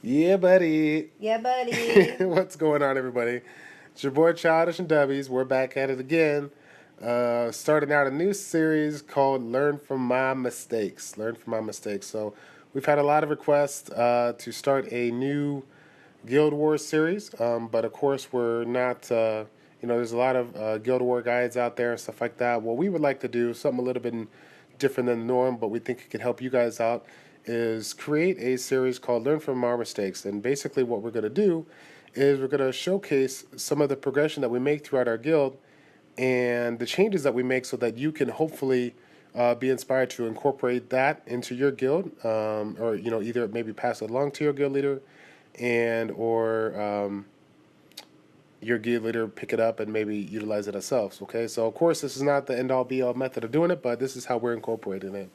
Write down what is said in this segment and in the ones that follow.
Yeah, buddy. Yeah, buddy. What's going on, everybody? It's your boy Childish and Dubbies. We're back at it again. Starting out a new series called Learn from My Mistakes. Learn from My Mistakes. So, we've had a lot of requests to start a new Guild Wars series, but of course, we're not, there's a lot of Guild War guides out there and stuff like that. What we would like to do, something a little bit different than the norm, but we think it could help you guys out, is create a series called Learn from Our Mistakes. And basically what we're going to do is we're going to showcase some of the progression that we make throughout our guild and the changes that we make so that you can hopefully be inspired to incorporate that into your guild, or either maybe pass it along to your guild leader or your guild leader pick it up and maybe utilize it ourselves. Okay, so of course this is not the end all be all method of doing it, but this is how we're incorporating it.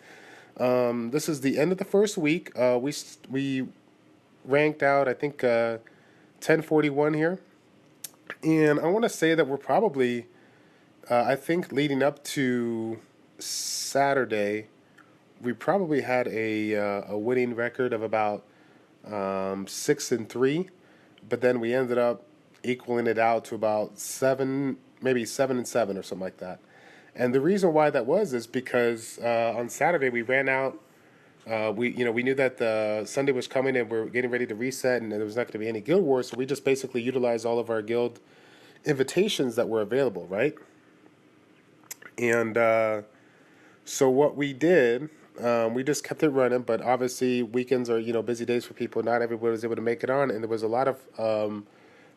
This is the end of the first week. We ranked out, I think, 1041 here. And I want to say that we're probably, I think leading up to Saturday, we probably had a winning record of about 6-3, but then we ended up equaling it out to about 7, maybe 7-7 or something like that. And the reason why that was is because on Saturday we ran out. We knew that the Sunday was coming and we're getting ready to reset, and there was not going to be any guild wars. So we just basically utilized all of our guild invitations that were available, right? And so what we did, we just kept it running. But obviously weekends are busy days for people. Not everybody was able to make it on, and there was a lot of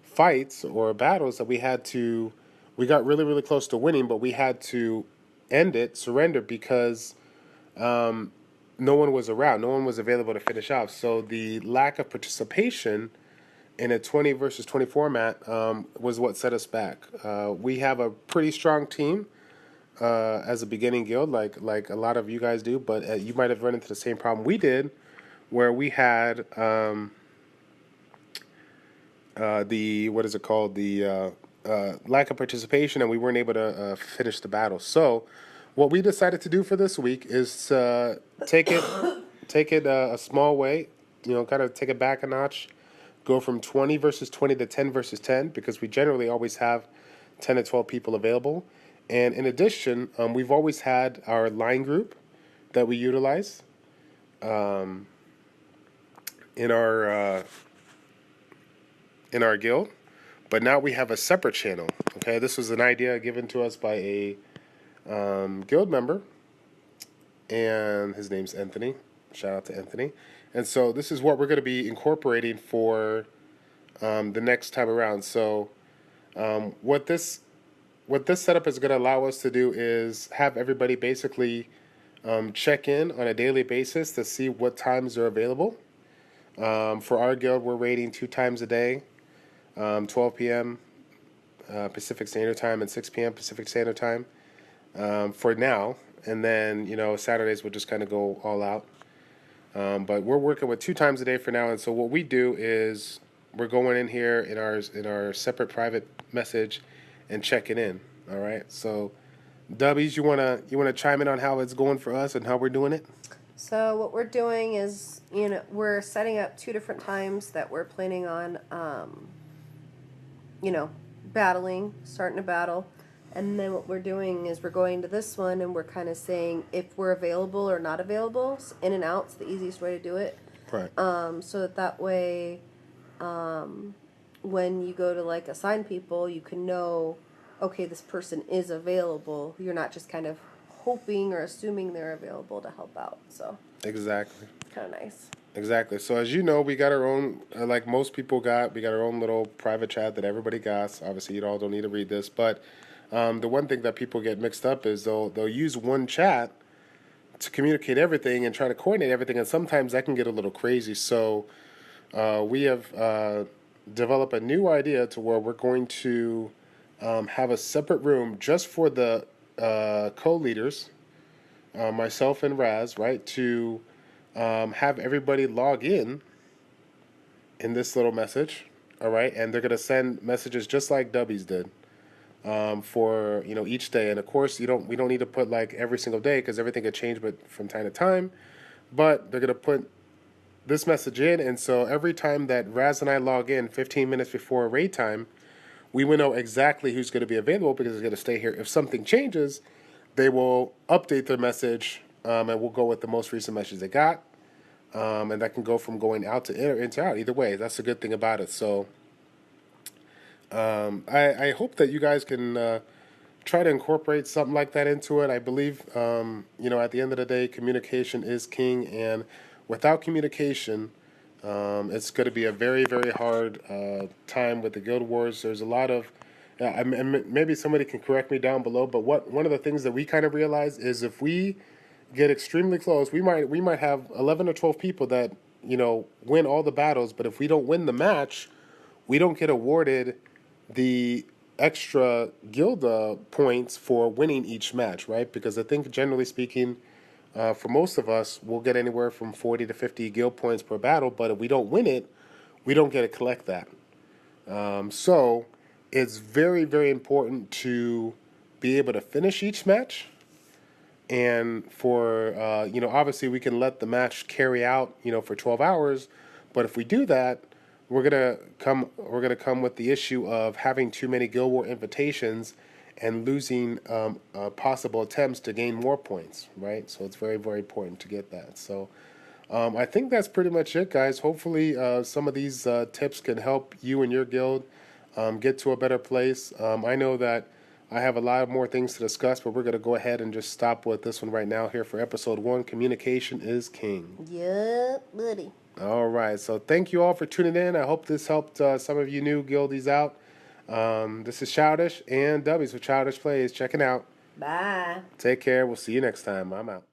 fights or battles that we had to. We got really, really close to winning, but we had to surrender, because no one was around. No one was available to finish off. So the lack of participation in a 20 versus 20 format was what set us back. We have a pretty strong team as a beginning guild, like a lot of you guys do, but you might have run into the same problem we did, where we had the lack of participation, and we weren't able to finish the battle. So what we decided to do for this week is take it a small way, kind of take it back a notch, go from 20 versus 20 to 10 versus 10, because we generally always have 10 to 12 people available. And in addition, we've always had our line group that we utilize in our guild. But now we have a separate channel. Okay, this was an idea given to us by a guild member, and his name's Anthony. Shout out to Anthony. And so this is what we're going to be incorporating for the next time around. So what this setup is going to allow us to do is have everybody basically check in on a daily basis to see what times are available. For our guild, we're raiding 2 times a day. 12 p.m. Pacific Standard Time and 6 p.m. Pacific Standard Time for now. And then, Saturdays we'll just kind of go all out. But we're working with 2 times a day for now. And so what we do is we're going in here in our separate private message and checking in. All right. So, Dubbies, you wanna chime in on how it's going for us and how we're doing it? So what we're doing is, we're setting up 2 different times that we're planning on starting a battle. And then what we're doing is we're going to this one and we're kind of saying if we're available or not available. In and out's the easiest way to do it. Right. So that way, when you go to assign people, you can know, okay, this person is available. You're not just kind of hoping or assuming they're available to help out. So Exactly. kind of nice. Exactly. So as you know, we got our own, like most people we got our own little private chat that everybody got. Obviously, you all don't need to read this, but the one thing that people get mixed up is they'll use one chat to communicate everything and try to coordinate everything, and sometimes that can get a little crazy. So we have developed a new idea to where we're going to have a separate room just for the co-leaders, myself and Raz, right, to have everybody log in this little message, all right, and they're gonna send messages just like Dubbies did, for each day. And of course, we don't need to put like every single day because everything could change, but from time to time. But they're gonna put this message in, and so every time that Raz and I log in 15 minutes before raid time, we will know exactly who's going to be available because it's going to stay here. If something changes, they will update their message, and we'll go with the most recent message they got. And that can go from going out to in or into out. Either way, that's the good thing about it. So I hope that you guys can try to incorporate something like that into it. I believe, at the end of the day, communication is king. And without communication, it's going to be a very, very hard time with the Guild Wars. There's a lot of, and maybe somebody can correct me down below, but one of the things that we kind of realize is if we get extremely close, we might have 11 or 12 people that win all the battles, but if we don't win the match, we don't get awarded the extra guild points for winning each match, right? Because I think generally speaking, for most of us, we'll get anywhere from 40 to 50 guild points per battle, but if we don't win it, we don't get to collect that. So it's very, very important to be able to finish each match. And for, obviously we can let the match carry out, for 12 hours. But if we do that, we're gonna come with the issue of having too many Guild War invitations and losing possible attempts to gain more points, right? So it's very, very important to get that. So I think that's pretty much it, guys. Hopefully some of these tips can help you and your guild get to a better place. I know that I have a lot more things to discuss, but we're going to go ahead and just stop with this one right now here for episode 1. Communication is king. Yep, buddy. All right. So thank you all for tuning in. I hope this helped some of you new guildies out. This is Childish and W's with Childish Plays. Checking out. Bye. Take care. We'll see you next time. I'm out.